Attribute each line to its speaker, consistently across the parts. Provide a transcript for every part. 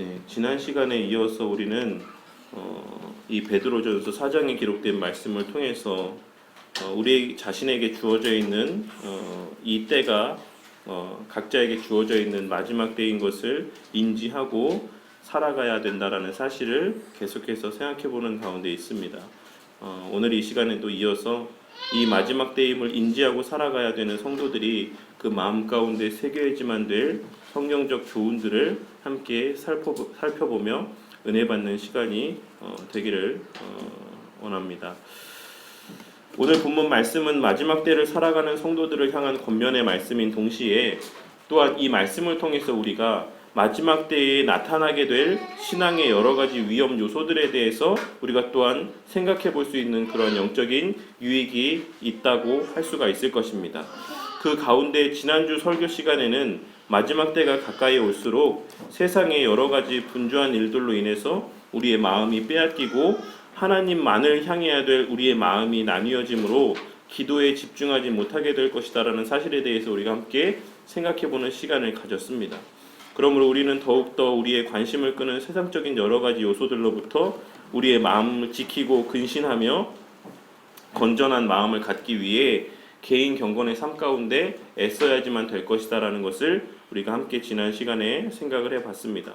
Speaker 1: 네, 지난 시간에 이어서 우리는 이 베드로전서 4장에 기록된 말씀을 통해서 우리 자신에게 주어져 있는 이 때가 각자에게 주어져 있는 마지막 때인 것을 인지하고 살아가야 된다라는 사실을 계속해서 생각해보는 가운데 있습니다. 오늘 이 시간에도 이어서 이 마지막 때임을 인지하고 살아가야 되는 성도들이 그 마음 가운데 새겨야지만 될 성경적 교훈들을 함께 살펴보며 은혜 받는 시간이 되기를 원합니다. 오늘 본문 말씀은 마지막 때를 살아가는 성도들을 향한 권면의 말씀인 동시에 또한 이 말씀을 통해서 우리가 마지막 때에 나타나게 될 신앙의 여러 가지 위험 요소들에 대해서 우리가 또한 생각해 볼 수 있는 그런 영적인 유익이 있다고 할 수가 있을 것입니다. 그 가운데 지난주 설교 시간에는 마지막 때가 가까이 올수록 세상의 여러 가지 분주한 일들로 인해서 우리의 마음이 빼앗기고 하나님만을 향해야 될 우리의 마음이 나뉘어지므로 기도에 집중하지 못하게 될 것이다라는 사실에 대해서 우리가 함께 생각해보는 시간을 가졌습니다. 그러므로 우리는 더욱더 우리의 관심을 끄는 세상적인 여러 가지 요소들로부터 우리의 마음을 지키고 근신하며 건전한 마음을 갖기 위해 개인 경건의 삶 가운데 애써야지만 될 것이다라는 것을 우리가 함께 지난 시간에 생각을 해봤습니다.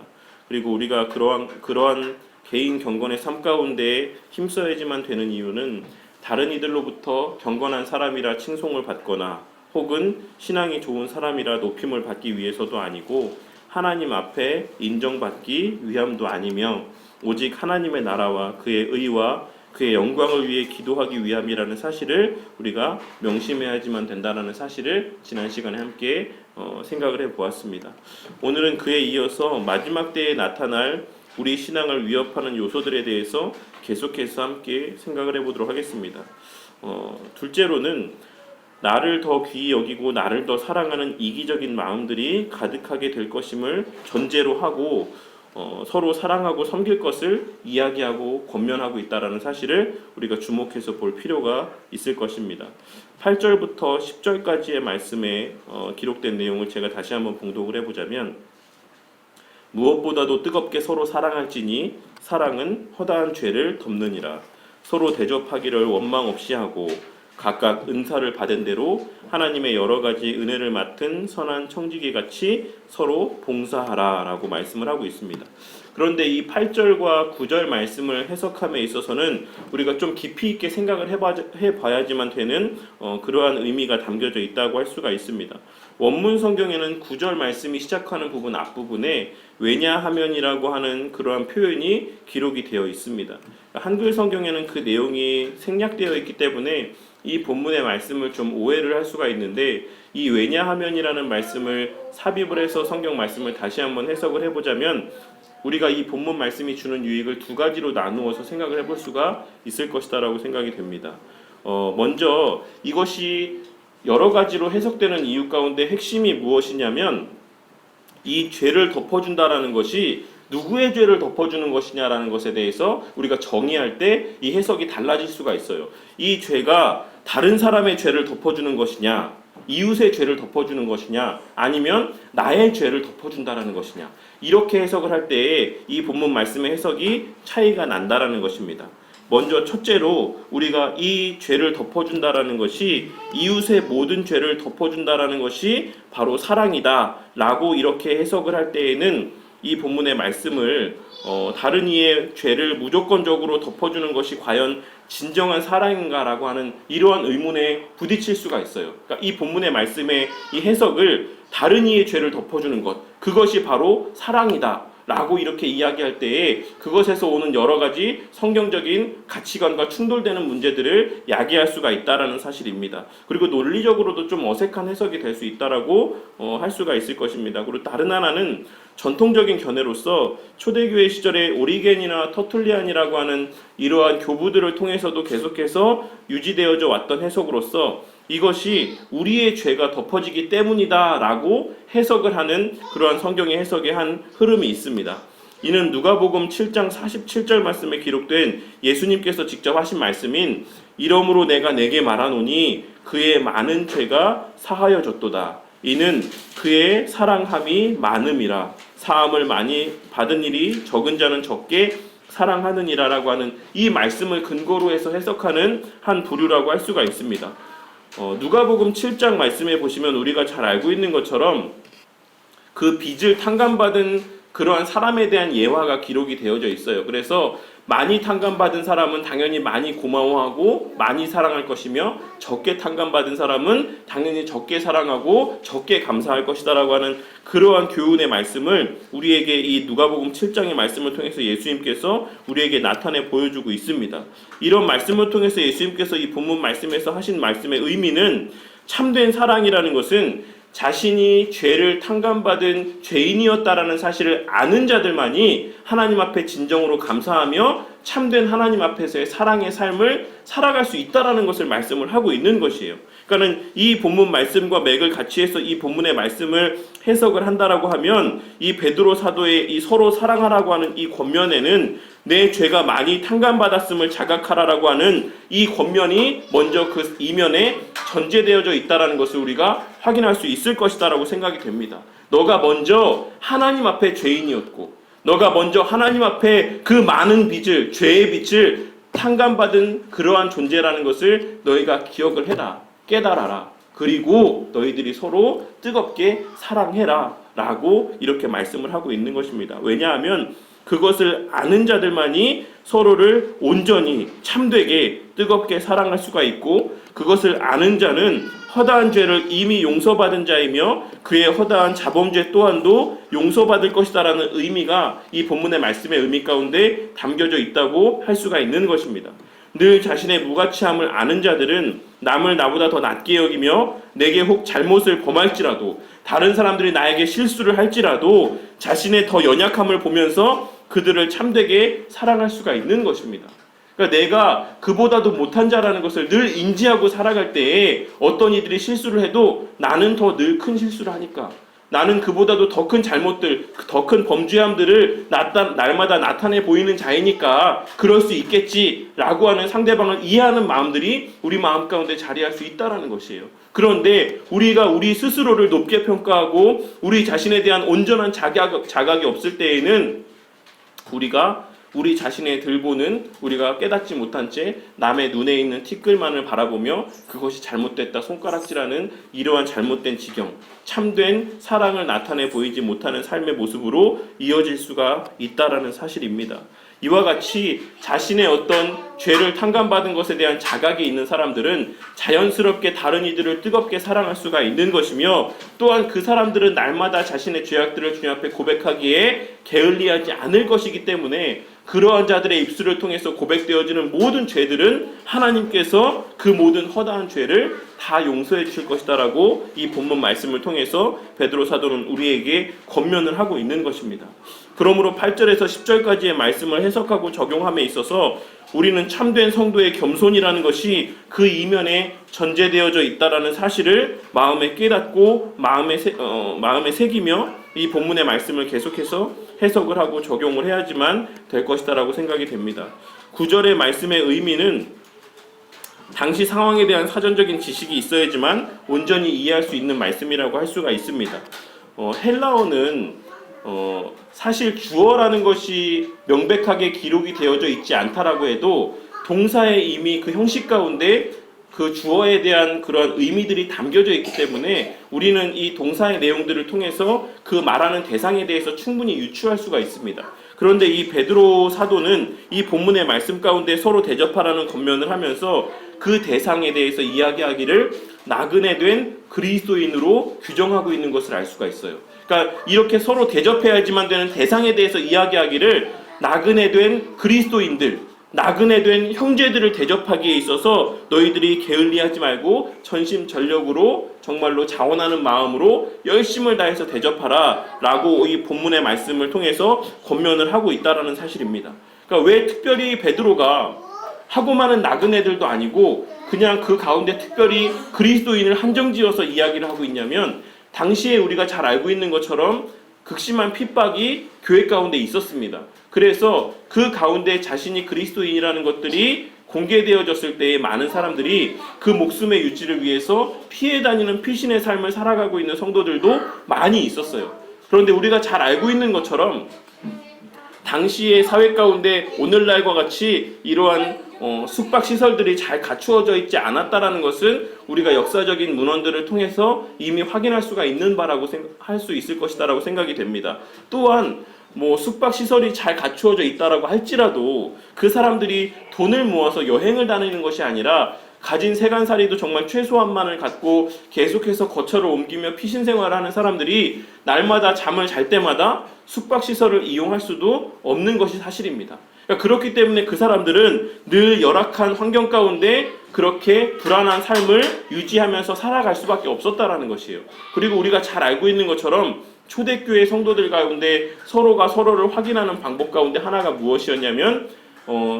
Speaker 1: 그리고 우리가 그러한 개인 경건의 삶 가운데 힘써야지만 되는 이유는 다른 이들로부터 경건한 사람이라 칭송을 받거나 혹은 신앙이 좋은 사람이라 높임을 받기 위해서도 아니고 하나님 앞에 인정받기 위함도 아니며 오직 하나님의 나라와 그의 의와 그의 영광을 위해 기도하기 위함이라는 사실을 우리가 명심해야지만 된다는 사실을 지난 시간에 함께 생각을 해보았습니다. 오늘은 그에 이어서 마지막 때에 나타날 우리 신앙을 위협하는 요소들에 대해서 계속해서 함께 생각을 해보도록 하겠습니다. 둘째로는 나를 더 귀히 여기고 나를 더 사랑하는 이기적인 마음들이 가득하게 될 것임을 전제로 하고 서로 사랑하고 섬길 것을 이야기하고 권면하고 있다는 사실을 우리가 주목해서 볼 필요가 있을 것입니다. 8절부터 10절까지의 말씀에 기록된 내용을 제가 다시 한번 봉독을 해보자면 무엇보다도 뜨겁게 서로 사랑할지니 사랑은 허다한 죄를 덮느니라. 서로 대접하기를 원망 없이 하고 각각 은사를 받은 대로 하나님의 여러 가지 은혜를 맡은 선한 청지기 같이 서로 봉사하라 라고 말씀을 하고 있습니다. 그런데 이 8절과 9절 말씀을 해석함에 있어서는 우리가 좀 깊이 있게 생각을 해봐야지만 되는 그러한 의미가 담겨져 있다고 할 수가 있습니다. 원문 성경에는 9절 말씀이 시작하는 부분 앞부분에 왜냐하면이라고 하는 그러한 표현이 기록이 되어 있습니다. 한글 성경에는 그 내용이 생략되어 있기 때문에 이 본문의 말씀을 좀 오해를 할 수가 있는데 이 왜냐하면이라는 말씀을 삽입을 해서 성경 말씀을 다시 한번 해석을 해보자면 우리가 이 본문 말씀이 주는 유익을 두 가지로 나누어서 생각을 해볼 수가 있을 것이다라고 생각이 됩니다. 먼저 이것이 여러 가지로 해석되는 이유 가운데 핵심이 무엇이냐면 이 죄를 덮어준다라는 것이 누구의 죄를 덮어주는 것이냐라는 것에 대해서 우리가 정의할 때 이 해석이 달라질 수가 있어요. 이 죄가 다른 사람의 죄를 덮어주는 것이냐, 이웃의 죄를 덮어주는 것이냐, 아니면 나의 죄를 덮어준다라는 것이냐, 이렇게 해석을 할 때에 이 본문 말씀의 해석이 차이가 난다라는 것입니다. 먼저 첫째로 우리가 이 죄를 덮어준다라는 것이 이웃의 모든 죄를 덮어준다라는 것이 바로 사랑이다 라고 이렇게 해석을 할 때에는 이 본문의 말씀을 다른 이의 죄를 무조건적으로 덮어주는 것이 과연 진정한 사랑인가라고 하는 이러한 의문에 부딪힐 수가 있어요. 그러니까 이 본문의 말씀의 이 해석을 다른 이의 죄를 덮어주는 것, 그것이 바로 사랑이다 라고 이렇게 이야기할 때에 그것에서 오는 여러 가지 성경적인 가치관과 충돌되는 문제들을 야기할 수가 있다라는 사실입니다. 그리고 논리적으로도 좀 어색한 해석이 될 수 있다라고 할 수가 있을 것입니다. 그리고 다른 하나는 전통적인 견해로서 초대교회 시절에 오리겐이나 터툴리안이라고 하는 이러한 교부들을 통해서도 계속해서 유지되어져 왔던 해석으로서 이것이 우리의 죄가 덮어지기 때문이다 라고 해석을 하는 그러한 성경의 해석의 한 흐름이 있습니다. 이는 누가복음 7장 47절 말씀에 기록된 예수님께서 직접 하신 말씀인 이러므로 내가 내게 말하노니 그의 많은 죄가 사하여졌도다. 이는 그의 사랑함이 많음이라. 사함을 많이 받은 일이 적은 자는 적게 사랑하느니라라고 하는 이 말씀을 근거로 해서 해석하는 한 부류라고 할 수가 있습니다. 누가복음 7장 말씀에 보시면 우리가 잘 알고 있는 것처럼 그 빚을 탕감받은 그러한 사람에 대한 예화가 기록이 되어져 있어요. 그래서 많이 탕감받은 사람은 당연히 많이 고마워하고 많이 사랑할 것이며, 적게 탕감받은 사람은 당연히 적게 사랑하고 적게 감사할 것이다라고 하는 그러한 교훈의 말씀을 우리에게 이 누가복음 7장의 말씀을 통해서 예수님께서 우리에게 나타내 보여주고 있습니다. 이런 말씀을 통해서 예수님께서 이 본문 말씀에서 하신 말씀의 의미는, 참된 사랑이라는 것은 자신이 죄를 탕감받은 죄인이었다라는 사실을 아는 자들만이 하나님 앞에 진정으로 감사하며 참된 하나님 앞에서의 사랑의 삶을 살아갈 수 있다라는 것을 말씀을 하고 있는 것이에요. 그러니까는 이 본문 말씀과 맥을 같이 해서 이 본문의 말씀을 해석을 한다라고 하면, 이 베드로 사도의 이 서로 사랑하라고 하는 이 권면에는 내 죄가 많이 탕감받았음을 자각하라라고 하는 이 권면이 먼저 그 이면에 전제되어져 있다라는 것을 우리가 확인할 수 있을 것이다라고 생각이 됩니다. 너가 먼저 하나님 앞에 죄인이었고, 너가 먼저 하나님 앞에 그 많은 빚을, 죄의 빚을 탕감받은 그러한 존재라는 것을 너희가 기억을 해라, 깨달아라. 그리고 너희들이 서로 뜨겁게 사랑해라 라고 이렇게 말씀을 하고 있는 것입니다. 왜냐하면 그것을 아는 자들만이 서로를 온전히 참되게 뜨겁게 사랑할 수가 있고, 그것을 아는 자는 허다한 죄를 이미 용서받은 자이며 그의 허다한 자범죄 또한도 용서받을 것이다라는 의미가 이 본문의 말씀의 의미 가운데 담겨져 있다고 할 수가 있는 것입니다. 늘 자신의 무가치함을 아는 자들은 남을 나보다 더 낮게 여기며 내게 혹 잘못을 범할지라도, 다른 사람들이 나에게 실수를 할지라도 자신의 더 연약함을 보면서 그들을 참되게 사랑할 수가 있는 것입니다. 그러니까 내가 그보다도 못한 자라는 것을 늘 인지하고 살아갈 때에 어떤 이들이 실수를 해도 나는 더 늘 큰 실수를 하니까, 나는 그보다도 더 큰 잘못들, 더 큰 범죄함들을 날마다 나타내 보이는 자이니까 그럴 수 있겠지라고 하는 상대방을 이해하는 마음들이 우리 마음 가운데 자리할 수 있다는 것이에요. 그런데 우리가 우리 스스로를 높게 평가하고 우리 자신에 대한 온전한 자각이 없을 때에는 우리가 우리 자신의 들보는 우리가 깨닫지 못한 채 남의 눈에 있는 티끌만을 바라보며 그것이 잘못됐다 손가락질하는 이러한 잘못된 지경, 참된 사랑을 나타내 보이지 못하는 삶의 모습으로 이어질 수가 있다라는 사실입니다. 이와 같이 자신의 어떤 죄를 탕감받은 것에 대한 자각이 있는 사람들은 자연스럽게 다른 이들을 뜨겁게 사랑할 수가 있는 것이며, 또한 그 사람들은 날마다 자신의 죄악들을 주님 앞에 고백하기에 게을리하지 않을 것이기 때문에 그러한 자들의 입술을 통해서 고백되어지는 모든 죄들은 하나님께서 그 모든 허다한 죄를 다 용서해 주실 것이다라고 이 본문 말씀을 통해서 베드로 사도는 우리에게 권면을 하고 있는 것입니다. 그러므로 8절에서 10절까지의 말씀을 해석하고 적용함에 있어서 우리는 참된 성도의 겸손이라는 것이 그 이면에 전제되어져 있다라는 사실을 마음에 깨닫고 마음에 새기며 이 본문의 말씀을 계속해서 해석을 하고 적용을 해야지만 될 것이다라고 생각이 됩니다. 9절의 말씀의 의미는 당시 상황에 대한 사전적인 지식이 있어야지만 온전히 이해할 수 있는 말씀이라고 할 수가 있습니다. 헬라어는 사실 주어라는 것이 명백하게 기록이 되어져 있지 않다라고 해도 동사에 이미 그 형식 가운데 그 주어에 대한 그런 의미들이 담겨져 있기 때문에 우리는 이 동사의 내용들을 통해서 그 말하는 대상에 대해서 충분히 유추할 수가 있습니다. 그런데 이 베드로 사도는 이 본문의 말씀 가운데 서로 대접하라는 권면을 하면서 그 대상에 대해서 이야기하기를 나그네 된 그리스도인으로 규정하고 있는 것을 알 수가 있어요. 그러니까 이렇게 서로 대접해야지만 되는 대상에 대해서 이야기하기를 나그네 된 그리스도인들, 나그네 된 형제들을 대접하기에 있어서 너희들이 게을리하지 말고 전심전력으로 정말로 자원하는 마음으로 열심을 다해서 대접하라 라고 이 본문의 말씀을 통해서 권면을 하고 있다는 사실입니다. 그러니까 왜 특별히 베드로가 하고 많은 나그네들도 아니고 그냥 그 가운데 특별히 그리스도인을 한정지어서 이야기를 하고 있냐면, 당시에 우리가 잘 알고 있는 것처럼 극심한 핍박이 교회 가운데 있었습니다. 그래서 그 가운데 자신이 그리스도인이라는 것들이 공개되어졌을 때에 많은 사람들이 그 목숨의 유지를 위해서 피해 다니는 피신의 삶을 살아가고 있는 성도들도 많이 있었어요. 그런데 우리가 잘 알고 있는 것처럼 당시의 사회 가운데 오늘날과 같이 이러한 숙박시설들이 잘 갖추어져 있지 않았다라는 것은 우리가 역사적인 문헌들을 통해서 이미 확인할 수가 있는 바라고 할 수 있을 것이다라고 생각이 됩니다. 또한 숙박시설이 잘 갖추어져 있다라고 할지라도 그 사람들이 돈을 모아서 여행을 다니는 것이 아니라 가진 세간살이도 정말 최소한만을 갖고 계속해서 거처를 옮기며 피신 생활을 하는 사람들이 날마다 잠을 잘 때마다 숙박시설을 이용할 수도 없는 것이 사실입니다. 그러니까 그렇기 때문에 그 사람들은 늘 열악한 환경 가운데 그렇게 불안한 삶을 유지하면서 살아갈 수밖에 없었다라는 것이에요. 그리고 우리가 잘 알고 있는 것처럼 초대교회 성도들 가운데 서로가 서로를 확인하는 방법 가운데 하나가 무엇이었냐면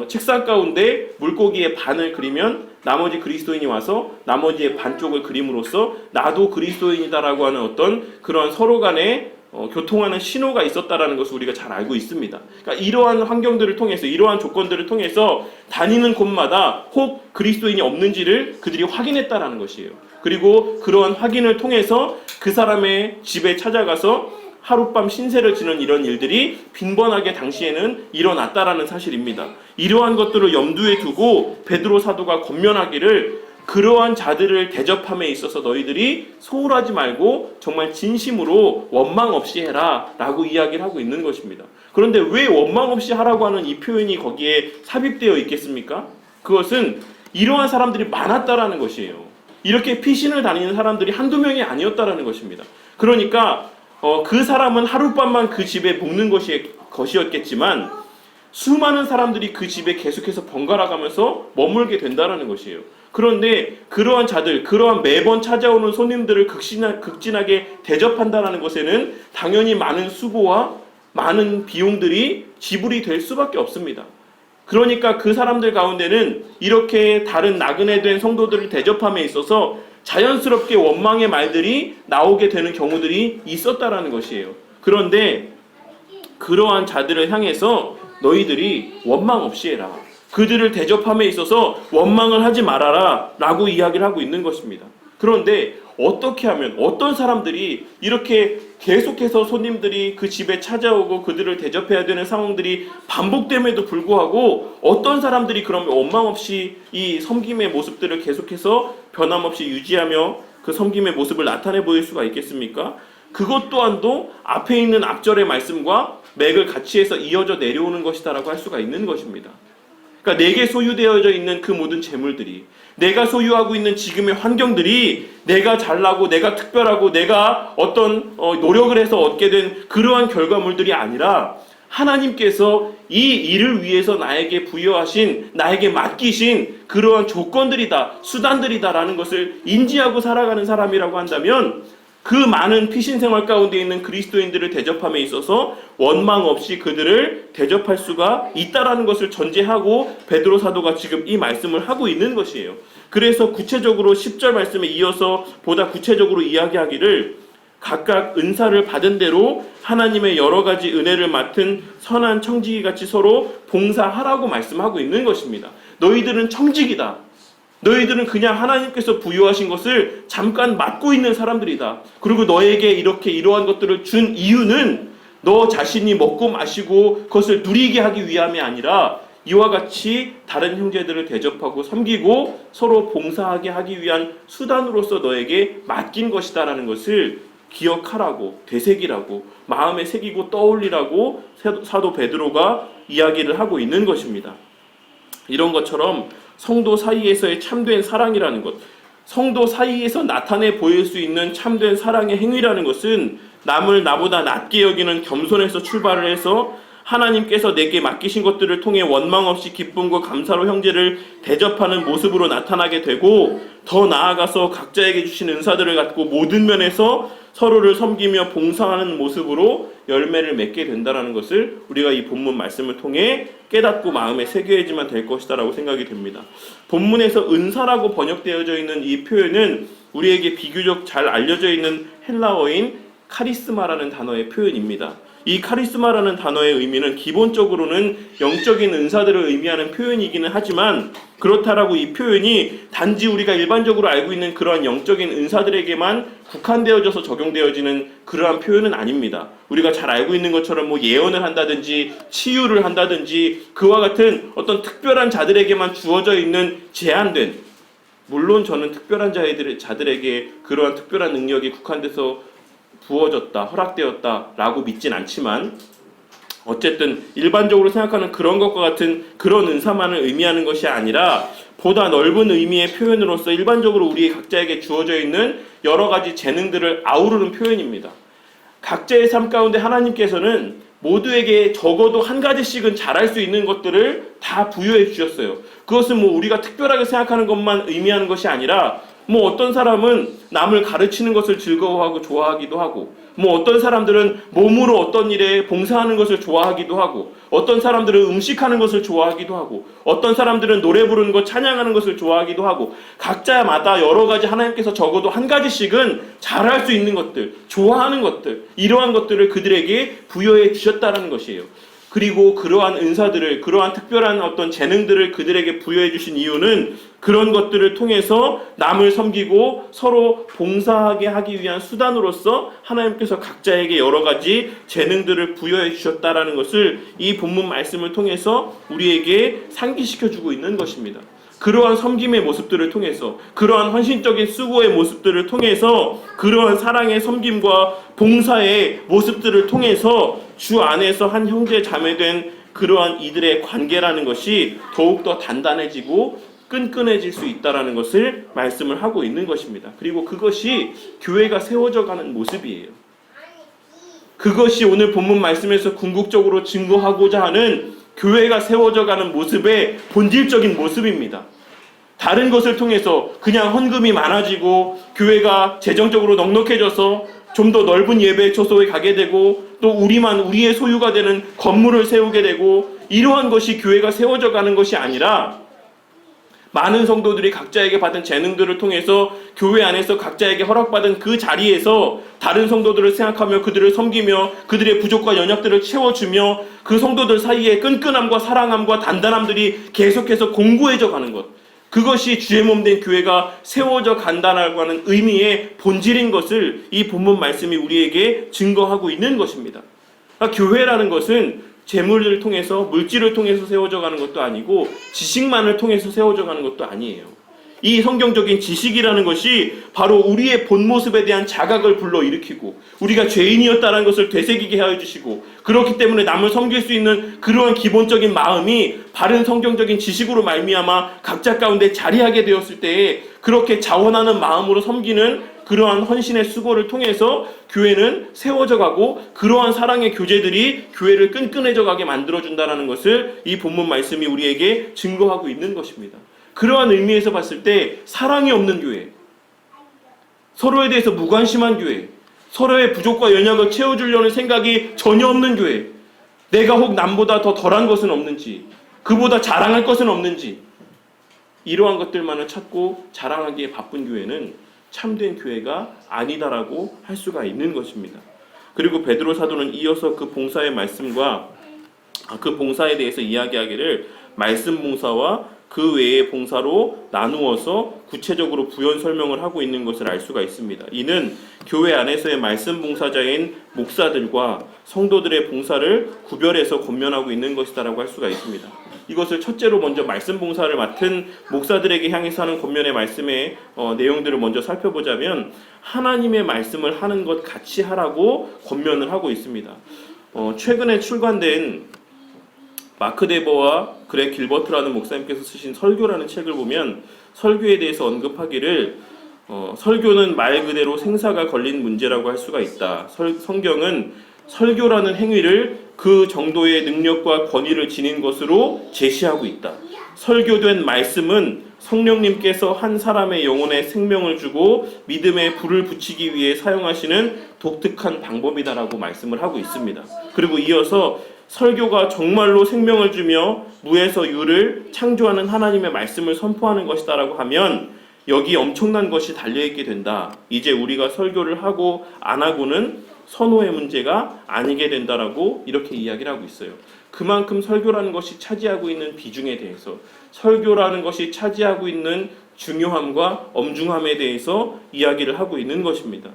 Speaker 1: 책상 가운데 물고기의 반을 그리면 나머지 그리스도인이 와서 나머지의 반쪽을 그림으로써 나도 그리스도인이다라고 하는 어떤 그런 서로 간의 교통하는 신호가 있었다라는 것을 우리가 잘 알고 있습니다. 그러니까 이러한 환경들을 통해서 이러한 조건들을 통해서 다니는 곳마다 혹 그리스도인이 없는지를 그들이 확인했다라는 것이에요. 그리고 그러한 확인을 통해서 그 사람의 집에 찾아가서 하룻밤 신세를 지는 이런 일들이 빈번하게 당시에는 일어났다라는 사실입니다. 이러한 것들을 염두에 두고 베드로 사도가 권면하기를 그러한 자들을 대접함에 있어서 너희들이 소홀하지 말고 정말 진심으로 원망 없이 해라 라고 이야기를 하고 있는 것입니다. 그런데 왜 원망 없이 하라고 하는 이 표현이 거기에 삽입되어 있겠습니까? 그것은 이러한 사람들이 많았다라는 것이에요. 이렇게 피신을 다니는 사람들이 한두 명이 아니었다라는 것입니다. 그러니까 그 사람은 하룻밤만 그 집에 묵는 것이었겠지만 수많은 사람들이 그 집에 계속해서 번갈아 가면서 머물게 된다라는 것이에요. 그런데 그러한 자들, 그러한 매번 찾아오는 손님들을 극진하게 대접한다라는 것에는 당연히 많은 수고와 많은 비용들이 지불이 될 수밖에 없습니다. 그러니까 그 사람들 가운데는 이렇게 다른 나그네 된 성도들을 대접함에 있어서 자연스럽게 원망의 말들이 나오게 되는 경우들이 있었다라는 것이에요. 그런데 그러한 자들을 향해서 너희들이 원망 없이 해라. 그들을 대접함에 있어서 원망을 하지 말아라 라고 이야기를 하고 있는 것입니다. 그런데 어떻게 하면 어떤 사람들이 이렇게 계속해서 손님들이 그 집에 찾아오고 그들을 대접해야 되는 상황들이 반복됨에도 불구하고 어떤 사람들이 그러면 원망 없이 이 섬김의 모습들을 계속해서 변함없이 유지하며 그 섬김의 모습을 나타내 보일 수가 있겠습니까? 그것 또한도 앞에 있는 앞절의 말씀과 맥을 같이 해서 이어져 내려오는 것이다라고 할 수가 있는 것입니다. 그러니까 내게 소유되어져 있는 그 모든 재물들이, 내가 소유하고 있는 지금의 환경들이 내가 잘나고 내가 특별하고 내가 어떤 노력을 해서 얻게 된 그러한 결과물들이 아니라 하나님께서 이 일을 위해서 나에게 부여하신, 나에게 맡기신 그러한 조건들이다, 수단들이다라는 것을 인지하고 살아가는 사람이라고 한다면 그 많은 피신 생활 가운데 있는 그리스도인들을 대접함에 있어서 원망 없이 그들을 대접할 수가 있다라는 것을 전제하고 베드로 사도가 지금 이 말씀을 하고 있는 것이에요. 그래서 구체적으로 10절 말씀에 이어서 보다 구체적으로 이야기하기를 각각 은사를 받은 대로 하나님의 여러 가지 은혜를 맡은 선한 청지기 같이 서로 봉사하라고 말씀하고 있는 것입니다. 너희들은 청지기다. 너희들은 그냥 하나님께서 부여하신 것을 잠깐 맡고 있는 사람들이다. 그리고 너에게 이렇게 이러한 것들을 준 이유는 너 자신이 먹고 마시고 그것을 누리게 하기 위함이 아니라 이와 같이 다른 형제들을 대접하고 섬기고 서로 봉사하게 하기 위한 수단으로서 너에게 맡긴 것이다라는 것을 기억하라고, 되새기라고, 마음에 새기고 떠올리라고 사도 베드로가 이야기를 하고 있는 것입니다. 이런 것처럼 성도 사이에서의 참된 사랑이라는 것, 성도 사이에서 나타내 보일 수 있는 참된 사랑의 행위라는 것은 남을 나보다 낮게 여기는 겸손에서 출발을 해서 하나님께서 내게 맡기신 것들을 통해 원망 없이 기쁨과 감사로 형제를 대접하는 모습으로 나타나게 되고, 더 나아가서 각자에게 주신 은사들을 갖고 모든 면에서 서로를 섬기며 봉사하는 모습으로 열매를 맺게 된다는 것을 우리가 이 본문 말씀을 통해 깨닫고 마음에 새겨야지만 될 것이다라고 생각이 됩니다. 본문에서 은사라고 번역되어져 있는 이 표현은 우리에게 비교적 잘 알려져 있는 헬라어인 카리스마라는 단어의 표현입니다. 이 카리스마라는 단어의 의미는 기본적으로는 영적인 은사들을 의미하는 표현이기는 하지만 그렇다라고 이 표현이 단지 우리가 일반적으로 알고 있는 그러한 영적인 은사들에게만 국한되어져서 적용되어지는 그러한 표현은 아닙니다. 우리가 잘 알고 있는 것처럼 뭐 예언을 한다든지 치유를 한다든지 그와 같은 어떤 특별한 자들에게만 주어져 있는 제한된, 물론 저는 특별한 자들에게 그러한 특별한 능력이 국한돼서 부어졌다, 허락되었다라고 믿진 않지만 어쨌든 일반적으로 생각하는 그런 것과 같은 그런 은사만을 의미하는 것이 아니라 보다 넓은 의미의 표현으로서 일반적으로 우리 각자에게 주어져 있는 여러 가지 재능들을 아우르는 표현입니다. 각자의 삶 가운데 하나님께서는 모두에게 적어도 한 가지씩은 잘할 수 있는 것들을 다 부여해 주셨어요. 그것은 뭐 우리가 특별하게 생각하는 것만 의미하는 것이 아니라 뭐 어떤 사람은 남을 가르치는 것을 즐거워하고 좋아하기도 하고, 뭐 어떤 사람들은 몸으로 어떤 일에 봉사하는 것을 좋아하기도 하고, 어떤 사람들은 음식하는 것을 좋아하기도 하고, 어떤 사람들은 노래 부르는 것, 찬양하는 것을 좋아하기도 하고, 각자마다 여러 가지 하나님께서 적어도 한 가지씩은 잘할 수 있는 것들, 좋아하는 것들, 이러한 것들을 그들에게 부여해 주셨다는 것이에요. 그리고 그러한 은사들을, 그러한 특별한 어떤 재능들을 그들에게 부여해 주신 이유는 그런 것들을 통해서 남을 섬기고 서로 봉사하게 하기 위한 수단으로서 하나님께서 각자에게 여러 가지 재능들을 부여해 주셨다라는 것을 이 본문 말씀을 통해서 우리에게 상기시켜 주고 있는 것입니다. 그러한 섬김의 모습들을 통해서, 그러한 헌신적인 수고의 모습들을 통해서, 그러한 사랑의 섬김과 봉사의 모습들을 통해서 주 안에서 한 형제 자매된 그러한 이들의 관계라는 것이 더욱더 단단해지고 끈끈해질 수 있다는 것을 말씀을 하고 있는 것입니다. 그리고 그것이 교회가 세워져가는 모습이에요. 그것이 오늘 본문 말씀에서 궁극적으로 증거하고자 하는 교회가 세워져가는 모습의 본질적인 모습입니다. 다른 것을 통해서 그냥 헌금이 많아지고 교회가 재정적으로 넉넉해져서 좀 더 넓은 예배 초소에 가게 되고 또 우리의 소유가 되는 건물을 세우게 되고 이러한 것이 교회가 세워져 가는 것이 아니라 많은 성도들이 각자에게 받은 재능들을 통해서 교회 안에서 각자에게 허락받은 그 자리에서 다른 성도들을 생각하며 그들을 섬기며 그들의 부족과 연약들을 채워주며 그 성도들 사이에 끈끈함과 사랑함과 단단함들이 계속해서 공고해져 가는 것, 그것이 주의 몸된 교회가 세워져 간다라고 하는 의미의 본질인 것을 이 본문 말씀이 우리에게 증거하고 있는 것입니다. 그러니까 교회라는 것은 재물을 통해서, 물질을 통해서 세워져 가는 것도 아니고 지식만을 통해서 세워져 가는 것도 아니에요. 이 성경적인 지식이라는 것이 바로 우리의 본 모습에 대한 자각을 불러일으키고 우리가 죄인이었다는 것을 되새기게 하여 주시고, 그렇기 때문에 남을 섬길 수 있는 그러한 기본적인 마음이 바른 성경적인 지식으로 말미암아 각자 가운데 자리하게 되었을 때에 그렇게 자원하는 마음으로 섬기는 그러한 헌신의 수고를 통해서 교회는 세워져 가고 그러한 사랑의 교제들이 교회를 끈끈해져 가게 만들어준다는 것을 이 본문 말씀이 우리에게 증거하고 있는 것입니다. 그러한 의미에서 봤을 때 사랑이 없는 교회, 서로에 대해서 무관심한 교회, 서로의 부족과 연약을 채워주려는 생각이 전혀 없는 교회, 내가 혹 남보다 더 덜한 것은 없는지, 그보다 자랑할 것은 없는지, 이러한 것들만을 찾고 자랑하기에 바쁜 교회는 참된 교회가 아니다라고 할 수가 있는 것입니다. 그리고 베드로 사도는 이어서 그 봉사의 말씀과 그 봉사에 대해서 이야기하기를 말씀 봉사와 그 외의 봉사로 나누어서 구체적으로 부연 설명을 하고 있는 것을 알 수가 있습니다. 이는 교회 안에서의 말씀 봉사자인 목사들과 성도들의 봉사를 구별해서 권면하고 있는 것이다라고 할 수가 있습니다. 이것을 첫째로 먼저 말씀 봉사를 맡은 목사들에게 향해서 하는 권면의 말씀의 내용들을 먼저 살펴보자면 하나님의 말씀을 하는 것 같이 하라고 권면을 하고 있습니다. 최근에 출간된 마크 데버와 그렉 길버트라는 목사님께서 쓰신 설교라는 책을 보면 설교에 대해서 언급하기를 설교는 말 그대로 생사가 걸린 문제라고 할 수가 있다. 성경은 설교라는 행위를 그 정도의 능력과 권위를 지닌 것으로 제시하고 있다. 설교된 말씀은 성령님께서 한 사람의 영혼에 생명을 주고 믿음에 불을 붙이기 위해 사용하시는 독특한 방법이다라고 말씀을 하고 있습니다. 그리고 이어서 설교가 정말로 생명을 주며 무에서 유를 창조하는 하나님의 말씀을 선포하는 것이다라고 하면 여기 엄청난 것이 달려있게 된다. 이제 우리가 설교를 하고 안 하고는 선호의 문제가 아니게 된다라고 이렇게 이야기를 하고 있어요. 그만큼 설교라는 것이 차지하고 있는 비중에 대해서, 설교라는 것이 차지하고 있는 중요함과 엄중함에 대해서 이야기를 하고 있는 것입니다.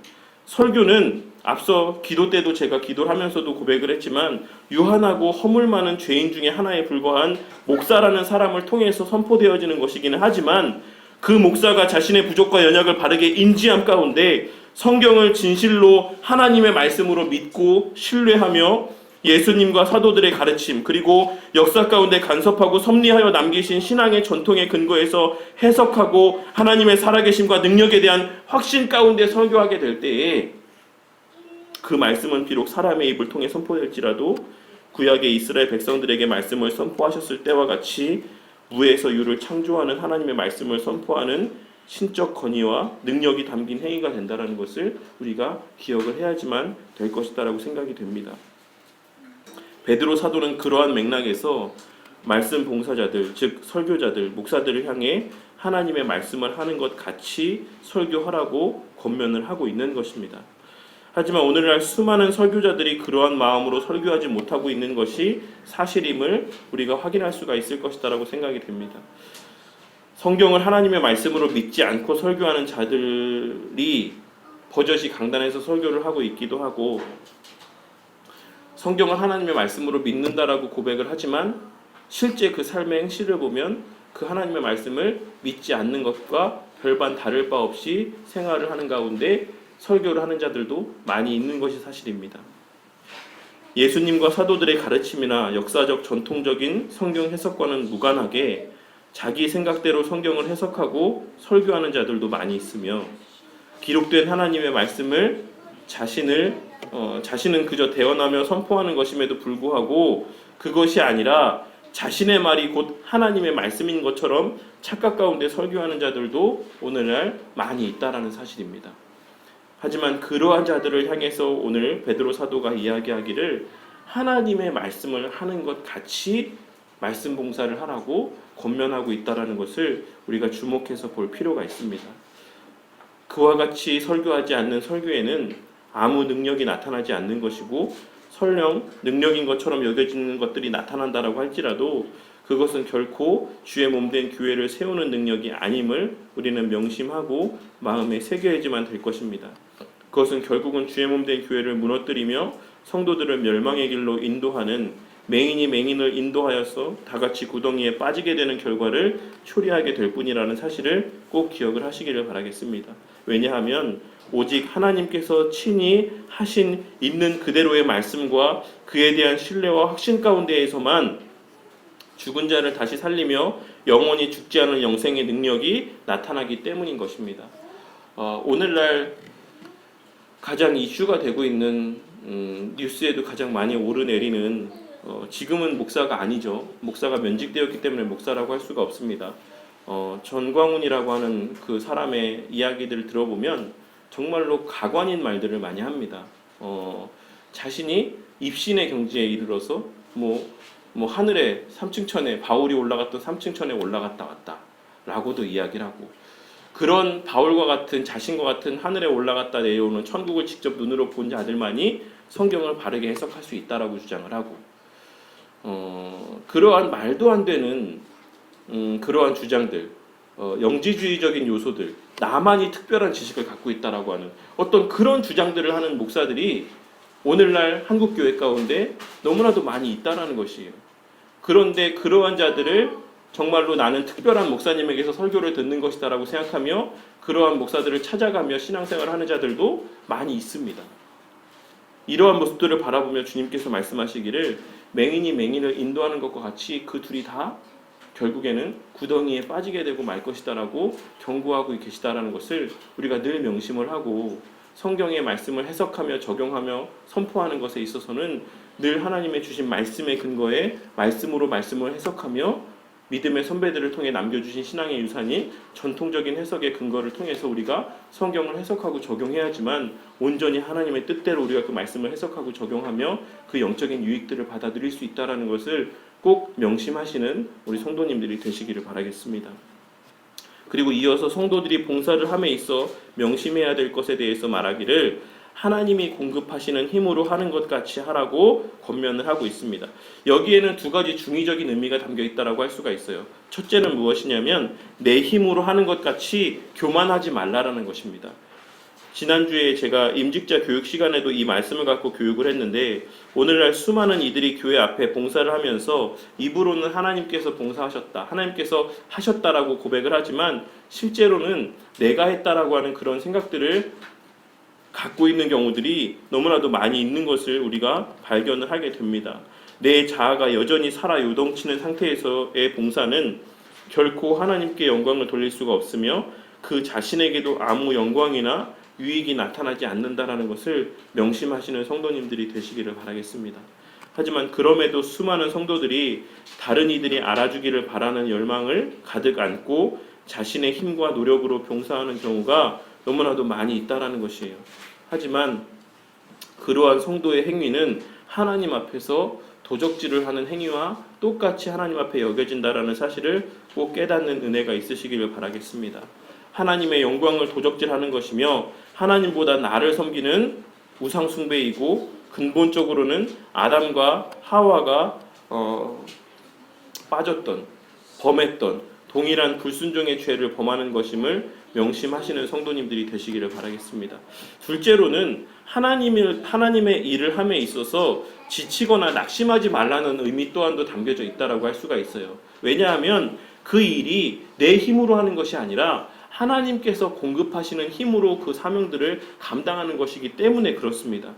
Speaker 1: 설교는 앞서 기도 때도 제가 기도를 하면서도 고백을 했지만 유한하고 허물 많은 죄인 중에 하나에 불과한 목사라는 사람을 통해서 선포되어지는 것이기는 하지만 그 목사가 자신의 부족과 연약을 바르게 인지함 가운데 성경을 진실로 하나님의 말씀으로 믿고 신뢰하며 예수님과 사도들의 가르침 그리고 역사 가운데 간섭하고 섭리하여 남기신 신앙의 전통에 근거해서 해석하고 하나님의 살아계심과 능력에 대한 확신 가운데 설교하게 될 때에 그 말씀은 비록 사람의 입을 통해 선포될지라도 구약의 이스라엘 백성들에게 말씀을 선포하셨을 때와 같이 무에서 유를 창조하는 하나님의 말씀을 선포하는 신적 권위와 능력이 담긴 행위가 된다는 것을 우리가 기억을 해야지만 될 것이다라고 생각이 됩니다. 베드로 사도는 그러한 맥락에서 말씀 봉사자들, 즉 설교자들, 목사들을 향해 하나님의 말씀을 하는 것 같이 설교하라고 권면을 하고 있는 것입니다. 하지만 오늘날 수많은 설교자들이 그러한 마음으로 설교하지 못하고 있는 것이 사실임을 우리가 확인할 수가 있을 것이다라고 생각이 됩니다. 성경을 하나님의 말씀으로 믿지 않고 설교하는 자들이 버젓이 강단에서 설교를 하고 있기도 하고 성경을 하나님의 말씀으로 믿는다라고 고백을 하지만 실제 그 삶의 행실을 보면 그 하나님의 말씀을 믿지 않는 것과 별반 다를 바 없이 생활을 하는 가운데 설교를 하는 자들도 많이 있는 것이 사실입니다. 예수님과 사도들의 가르침이나 역사적 전통적인 성경 해석과는 무관하게 자기 생각대로 성경을 해석하고 설교하는 자들도 많이 있으며 기록된 하나님의 말씀을 자신은 그저 대언하며 선포하는 것임에도 불구하고 그것이 아니라 자신의 말이 곧 하나님의 말씀인 것처럼 착각 가운데 설교하는 자들도 오늘날 많이 있다라는 사실입니다. 하지만 그러한 자들을 향해서 오늘 베드로 사도가 이야기하기를 하나님의 말씀을 하는 것 같이 말씀 봉사를 하라고 권면하고 있다라는 것을 우리가 주목해서 볼 필요가 있습니다. 그와 같이 설교하지 않는 설교에는 아무 능력이 나타나지 않는 것이고 설령 능력인 것처럼 여겨지는 것들이 나타난다라고 할지라도 그것은 결코 주의 몸된 교회를 세우는 능력이 아님을 우리는 명심하고 마음에 새겨야지만 될 것입니다. 그것은 결국은 주의 몸된 교회를 무너뜨리며 성도들을 멸망의 길로 인도하는 맹인이 맹인을 인도하여서 다같이 구덩이에 빠지게 되는 결과를 초래하게 될 뿐이라는 사실을 꼭 기억을 하시기를 바라겠습니다. 왜냐하면 오직 하나님께서 친히 하신 있는 그대로의 말씀과 그에 대한 신뢰와 확신 가운데에서만 죽은 자를 다시 살리며 영원히 죽지 않을 영생의 능력이 나타나기 때문인 것입니다. 오늘날 가장 이슈가 되고 있는 뉴스에도 가장 많이 오르내리는 지금은 목사가 아니죠. 목사가 면직되었기 때문에 목사라고 할 수가 없습니다. 전광훈이라고 하는 그 사람의 이야기들을 들어보면 정말로 가관인 말들을 많이 합니다. 자신이 입신의 경지에 이르러서 뭐 하늘에 3층 천에 바울이 올라갔던 3층 천에 올라갔다 왔다 라고도 이야기를 하고 그런 바울과 같은 자신과 같은 하늘에 올라갔다 내려오는 천국을 직접 눈으로 본 자들만이 성경을 바르게 해석할 수 있다라고 주장을 하고 그러한 말도 안 되는 그러한 주장들 영지주의적인 요소들 나만이 특별한 지식을 갖고 있다라고 하는 어떤 그런 주장들을 하는 목사들이 오늘날 한국교회 가운데 너무나도 많이 있다라는 것이에요. 그런데 그러한 자들을 정말로 나는 특별한 목사님에게서 설교를 듣는 것이다라고 생각하며 그러한 목사들을 찾아가며 신앙생활을 하는 자들도 많이 있습니다. 이러한 모습들을 바라보며 주님께서 말씀하시기를 맹인이 맹인을 인도하는 것과 같이 그 둘이 다 결국에는 구덩이에 빠지게 되고 말 것이다라고 경고하고 계시다라는 것을 우리가 늘 명심을 하고 성경의 말씀을 해석하며 적용하며 선포하는 것에 있어서는 늘 하나님의 주신 말씀의 근거에 말씀으로 말씀을 해석하며 믿음의 선배들을 통해 남겨주신 신앙의 유산인 전통적인 해석의 근거를 통해서 우리가 성경을 해석하고 적용해야지만 온전히 하나님의 뜻대로 우리가 그 말씀을 해석하고 적용하며 그 영적인 유익들을 받아들일 수 있다는 것을 꼭 명심하시는 우리 성도님들이 되시기를 바라겠습니다. 그리고 이어서 성도들이 봉사를 함에 있어 명심해야 될 것에 대해서 말하기를 하나님이 공급하시는 힘으로 하는 것 같이 하라고 권면을 하고 있습니다. 여기에는 두 가지 중의적인 의미가 담겨 있다라고 할 수가 있어요. 첫째는 무엇이냐면 내 힘으로 하는 것 같이 교만하지 말라라는 것입니다. 지난주에 제가 임직자 교육 시간에도 이 말씀을 갖고 교육을 했는데, 오늘날 수많은 이들이 교회 앞에 봉사를 하면서 입으로는 하나님께서 봉사하셨다, 하나님께서 하셨다라고 고백을 하지만 실제로는 내가 했다라고 하는 그런 생각들을 갖고 있는 경우들이 너무나도 많이 있는 것을 우리가 발견을 하게 됩니다. 내 자아가 여전히 살아 요동치는 상태에서의 봉사는 결코 하나님께 영광을 돌릴 수가 없으며 그 자신에게도 아무 영광이나 유익이 나타나지 않는다라는 것을 명심하시는 성도님들이 되시기를 바라겠습니다. 하지만 그럼에도 수많은 성도들이 다른 이들이 알아주기를 바라는 열망을 가득 안고 자신의 힘과 노력으로 봉사하는 경우가 너무나도 많이 있다라는 것이에요. 하지만 그러한 성도의 행위는 하나님 앞에서 도적질을 하는 행위와 똑같이 하나님 앞에 여겨진다라는 사실을 꼭 깨닫는 은혜가 있으시기를 바라겠습니다. 하나님의 영광을 도적질하는 것이며 하나님보다 나를 섬기는 우상 숭배이고, 근본적으로는 아담과 하와가 빠졌던, 범했던 동일한 불순종의 죄를 범하는 것임을 명심하시는 성도님들이 되시기를 바라겠습니다. 둘째로는 하나님의 일을 함에 있어서 지치거나 낙심하지 말라는 의미 또한도 담겨져 있다라고 할 수가 있어요. 왜냐하면 그 일이 내 힘으로 하는 것이 아니라 하나님께서 공급하시는 힘으로 그 사명들을 감당하는 것이기 때문에 그렇습니다.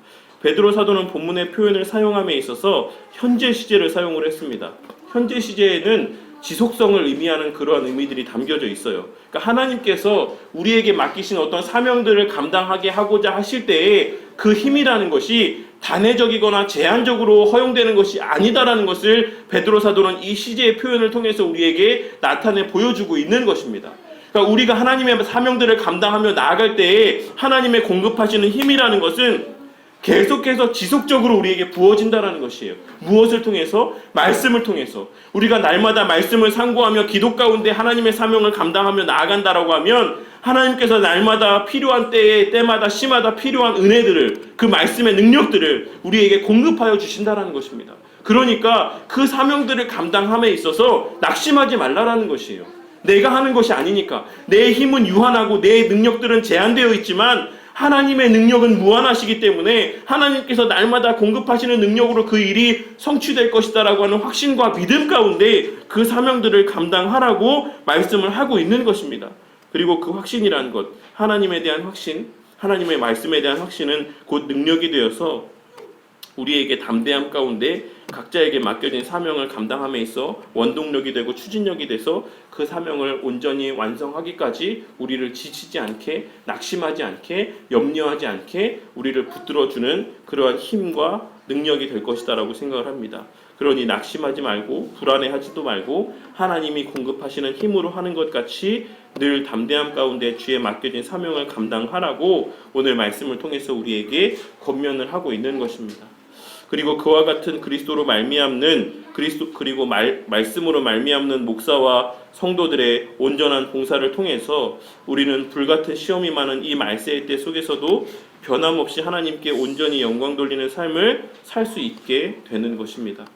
Speaker 1: 베드로 사도는 본문의 표현을 사용함에 있어서 현재 시제를 사용을 했습니다. 현재 시제에는 지속성을 의미하는 그러한 의미들이 담겨져 있어요. 그러니까 하나님께서 우리에게 맡기신 어떤 사명들을 감당하게 하고자 하실 때에 그 힘이라는 것이 단회적이거나 제한적으로 허용되는 것이 아니다라는 것을 베드로 사도는 이 시제의 표현을 통해서 우리에게 나타내 보여주고 있는 것입니다. 그러니까 우리가 하나님의 사명들을 감당하며 나아갈 때에 하나님의 공급하시는 힘이라는 것은 계속해서 지속적으로 우리에게 부어진다는 것이에요. 무엇을 통해서? 말씀을 통해서. 우리가 날마다 말씀을 상고하며 기도 가운데 하나님의 사명을 감당하며 나아간다라고 하면 하나님께서 날마다 필요한 때마다 시마다 필요한 은혜들을, 그 말씀의 능력들을 우리에게 공급하여 주신다는 것입니다. 그러니까 그 사명들을 감당함에 있어서 낙심하지 말라라는 것이에요. 내가 하는 것이 아니니까. 내 힘은 유한하고 내 능력들은 제한되어 있지만 하나님의 능력은 무한하시기 때문에 하나님께서 날마다 공급하시는 능력으로 그 일이 성취될 것이다라고 하는 확신과 믿음 가운데 그 사명들을 감당하라고 말씀을 하고 있는 것입니다. 그리고 그 확신이라는 것, 하나님에 대한 확신, 하나님의 말씀에 대한 확신은 곧 능력이 되어서 우리에게 담대함 가운데 각자에게 맡겨진 사명을 감당함에 있어 원동력이 되고 추진력이 돼서 그 사명을 온전히 완성하기까지 우리를 지치지 않게, 낙심하지 않게, 염려하지 않게 우리를 붙들어주는 그러한 힘과 능력이 될 것이다라고 생각을 합니다. 그러니 낙심하지 말고 불안해하지도 말고 하나님이 공급하시는 힘으로 하는 것 같이 늘 담대함 가운데 주에 맡겨진 사명을 감당하라고 오늘 말씀을 통해서 우리에게 권면을 하고 있는 것입니다. 그리고 그와 같은 그리스도로 말미암는 그리고 말씀으로 말미암는 목사와 성도들의 온전한 봉사를 통해서 우리는 불같은 시험이 많은 이 말세의 때 속에서도 변함없이 하나님께 온전히 영광 돌리는 삶을 살 수 있게 되는 것입니다.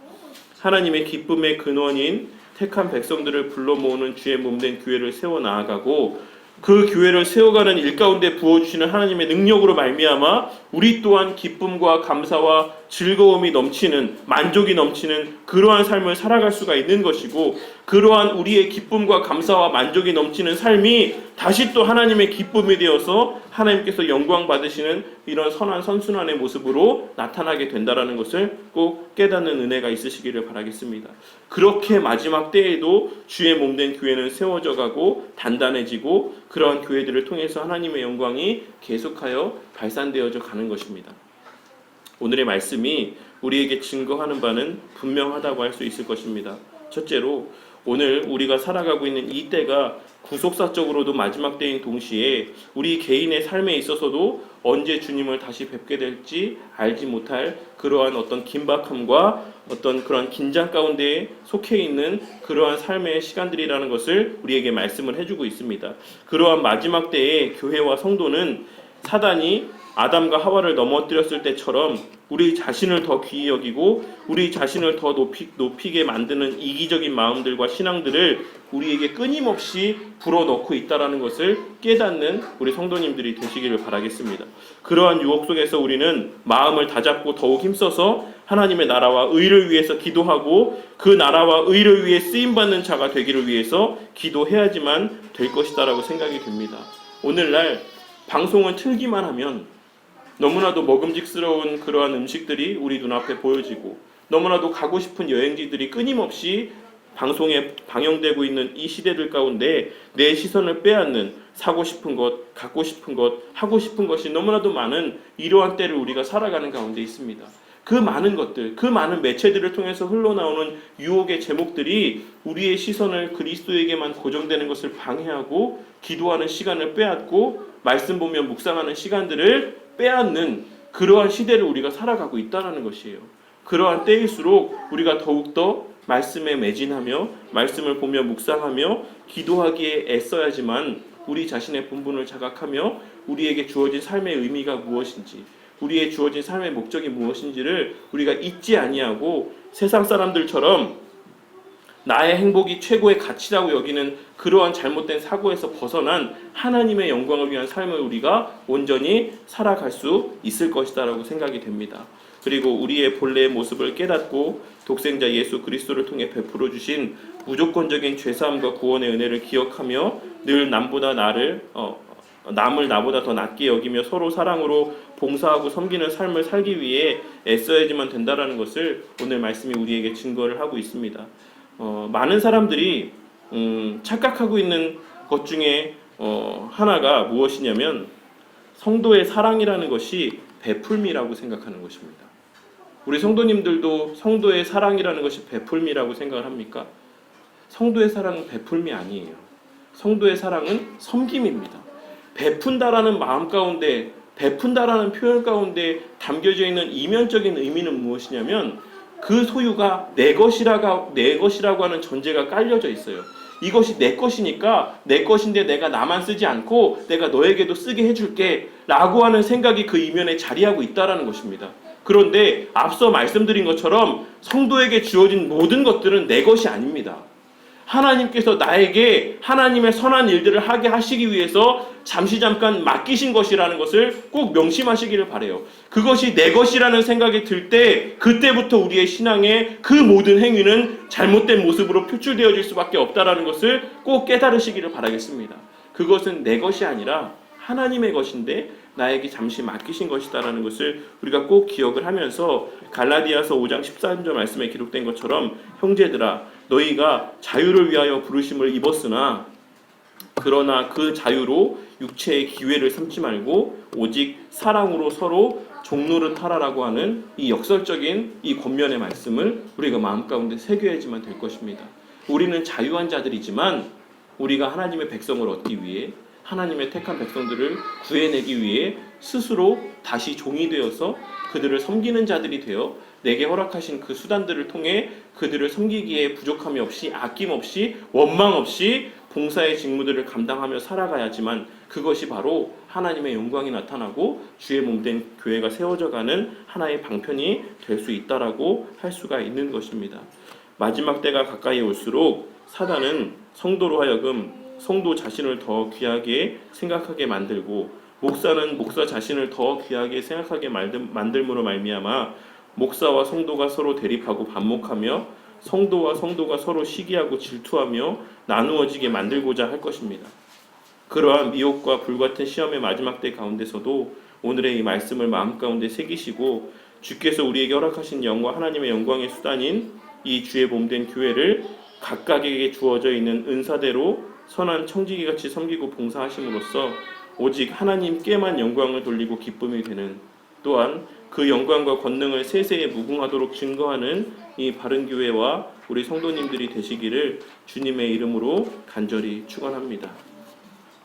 Speaker 1: 하나님의 기쁨의 근원인 택한 백성들을 불러 모으는 주의 몸된 교회를 세워 나아가고 그 교회를 세워가는 일 가운데 부어주시는 하나님의 능력으로 말미암아 우리 또한 기쁨과 감사와 즐거움이 넘치는, 만족이 넘치는 그러한 삶을 살아갈 수가 있는 것이고, 그러한 우리의 기쁨과 감사와 만족이 넘치는 삶이 다시 또 하나님의 기쁨이 되어서 하나님께서 영광 받으시는 이런 선한 선순환의 모습으로 나타나게 된다는 것을 꼭 깨닫는 은혜가 있으시기를 바라겠습니다. 그렇게 마지막 때에도 주의 몸된 교회는 세워져 가고 단단해지고 그러한 교회들을 통해서 하나님의 영광이 계속하여 발산되어져 가는 것입니다. 오늘의 말씀이 우리에게 증거하는 바는 분명하다고 할 수 있을 것입니다. 첫째로, 오늘 우리가 살아가고 있는 이 때가 구속사적으로도 마지막 때인 동시에 우리 개인의 삶에 있어서도 언제 주님을 다시 뵙게 될지 알지 못할 그러한 어떤 긴박함과 어떤 그런 긴장 가운데 속해 있는 그러한 삶의 시간들이라는 것을 우리에게 말씀을 해주고 있습니다. 그러한 마지막 때에 교회와 성도는 사단이 아담과 하와를 넘어뜨렸을 때처럼 우리 자신을 더 귀히 여기고 우리 자신을 더 높이게 만드는 이기적인 마음들과 신앙들을 우리에게 끊임없이 불어넣고 있다는 것을 깨닫는 우리 성도님들이 되시기를 바라겠습니다. 그러한 유혹 속에서 우리는 마음을 다잡고 더욱 힘써서 하나님의 나라와 의를 위해서 기도하고 그 나라와 의를 위해 쓰임받는 자가 되기를 위해서 기도해야지만 될 것이다라고 생각이 됩니다. 오늘날 방송을 틀기만 하면 너무나도 먹음직스러운 그러한 음식들이 우리 눈앞에 보여지고 너무나도 가고 싶은 여행지들이 끊임없이 방송에 방영되고 있는 이 시대들 가운데 내 시선을 빼앗는 사고 싶은 것, 갖고 싶은 것, 하고 싶은 것이 너무나도 많은 이러한 때를 우리가 살아가는 가운데 있습니다. 그 많은 것들, 그 많은 매체들을 통해서 흘러나오는 유혹의 제목들이 우리의 시선을 그리스도에게만 고정되는 것을 방해하고 기도하는 시간을 빼앗고 말씀 보며 묵상하는 시간들을 빼앗는 그러한 시대를 우리가 살아가고 있다는 것이에요. 그러한 때일수록 우리가 더욱더 말씀에 매진하며 말씀을 보며 묵상하며 기도하기에 애써야지만 우리 자신의 본분을 자각하며 우리에게 주어진 삶의 의미가 무엇인지 우리의 주어진 삶의 목적이 무엇인지를 우리가 잊지 아니하고 세상 사람들처럼 나의 행복이 최고의 가치라고 여기는 그러한 잘못된 사고에서 벗어난 하나님의 영광을 위한 삶을 우리가 온전히 살아갈 수 있을 것이다라고 생각이 됩니다. 그리고 우리의 본래의 모습을 깨닫고 독생자 예수 그리스도를 통해 베풀어 주신 무조건적인 죄사함과 구원의 은혜를 기억하며 늘 남을 나보다 더 낫게 여기며 서로 사랑으로 봉사하고 섬기는 삶을 살기 위해 애써야지만 된다라는 것을 오늘 말씀이 우리에게 증거를 하고 있습니다. 많은 사람들이 착각하고 있는 것 중에 하나가 무엇이냐면 성도의 사랑이라는 것이 베풀미라고 생각하는 것입니다. 우리 성도님들도 성도의 사랑이라는 것이 베풀미라고 생각을 합니까? 성도의 사랑은 베풀미 아니에요. 성도의 사랑은 섬김입니다. 베푼다라는 마음 가운데, 베푼다라는 표현 가운데 담겨져 있는 이면적인 의미는 무엇이냐면 그 소유가 내 것이라고 하는 전제가 깔려져 있어요. 이것이 내 것이니까 내 것인데 내가 나만 쓰지 않고 내가 너에게도 쓰게 해줄게 라고 하는 생각이 그 이면에 자리하고 있다는 것입니다. 그런데 앞서 말씀드린 것처럼 성도에게 주어진 모든 것들은 내 것이 아닙니다. 하나님께서 나에게 하나님의 선한 일들을 하게 하시기 위해서 잠깐 맡기신 것이라는 것을 꼭 명심하시기를 바라요. 그것이 내 것이라는 생각이 들 때 그때부터 우리의 신앙의 그 모든 행위는 잘못된 모습으로 표출되어질 수밖에 없다는 것을 꼭 깨달으시기를 바라겠습니다. 그것은 내 것이 아니라 하나님의 것인데 나에게 잠시 맡기신 것이다라는 것을 우리가 꼭 기억을 하면서 갈라디아서 5장 13절 말씀에 기록된 것처럼 형제들아 너희가 자유를 위하여 부르심을 입었으나 그러나 그 자유로 육체의 기회를 삼지 말고 오직 사랑으로 서로 종노릇 하라라고 하는 이 역설적인 이 권면의 말씀을 우리가 마음 가운데 새겨야지만 될 것입니다. 우리는 자유한 자들이지만 우리가 하나님의 백성을 얻기 위해 하나님의 택한 백성들을 구해내기 위해 스스로 다시 종이 되어서 그들을 섬기는 자들이 되어 내게 허락하신 그 수단들을 통해 그들을 섬기기에 부족함이 없이 아낌없이 원망 없이 봉사의 직무들을 감당하며 살아가야지만 그것이 바로 하나님의 영광이 나타나고 주의 몸된 교회가 세워져가는 하나의 방편이 될 수 있다라고 할 수가 있는 것입니다. 마지막 때가 가까이 올수록 사단은 성도로 하여금 성도 자신을 더 귀하게 생각하게 만들고 목사는 목사 자신을 더 귀하게 생각하게 만들므로 말미암아 목사와 성도가 서로 대립하고 반목하며 성도와 성도가 서로 시기하고 질투하며 나누어지게 만들고자 할 것입니다. 그러한 미혹과 불같은 시험의 마지막 때 가운데서도 오늘의 이 말씀을 마음 가운데 새기시고 주께서 우리에게 허락하신 영과 하나님의 영광의 수단인 이 주의 몸된 교회를 각각에게 주어져 있는 은사대로 선한 청지기같이 섬기고 봉사하심으로써 오직 하나님께만 영광을 돌리고 기쁨이 되는 또한 그 영광과 권능을 세세에 무궁하도록 증거하는 이 바른 교회와 우리 성도님들이 되시기를 주님의 이름으로 간절히 축원합니다.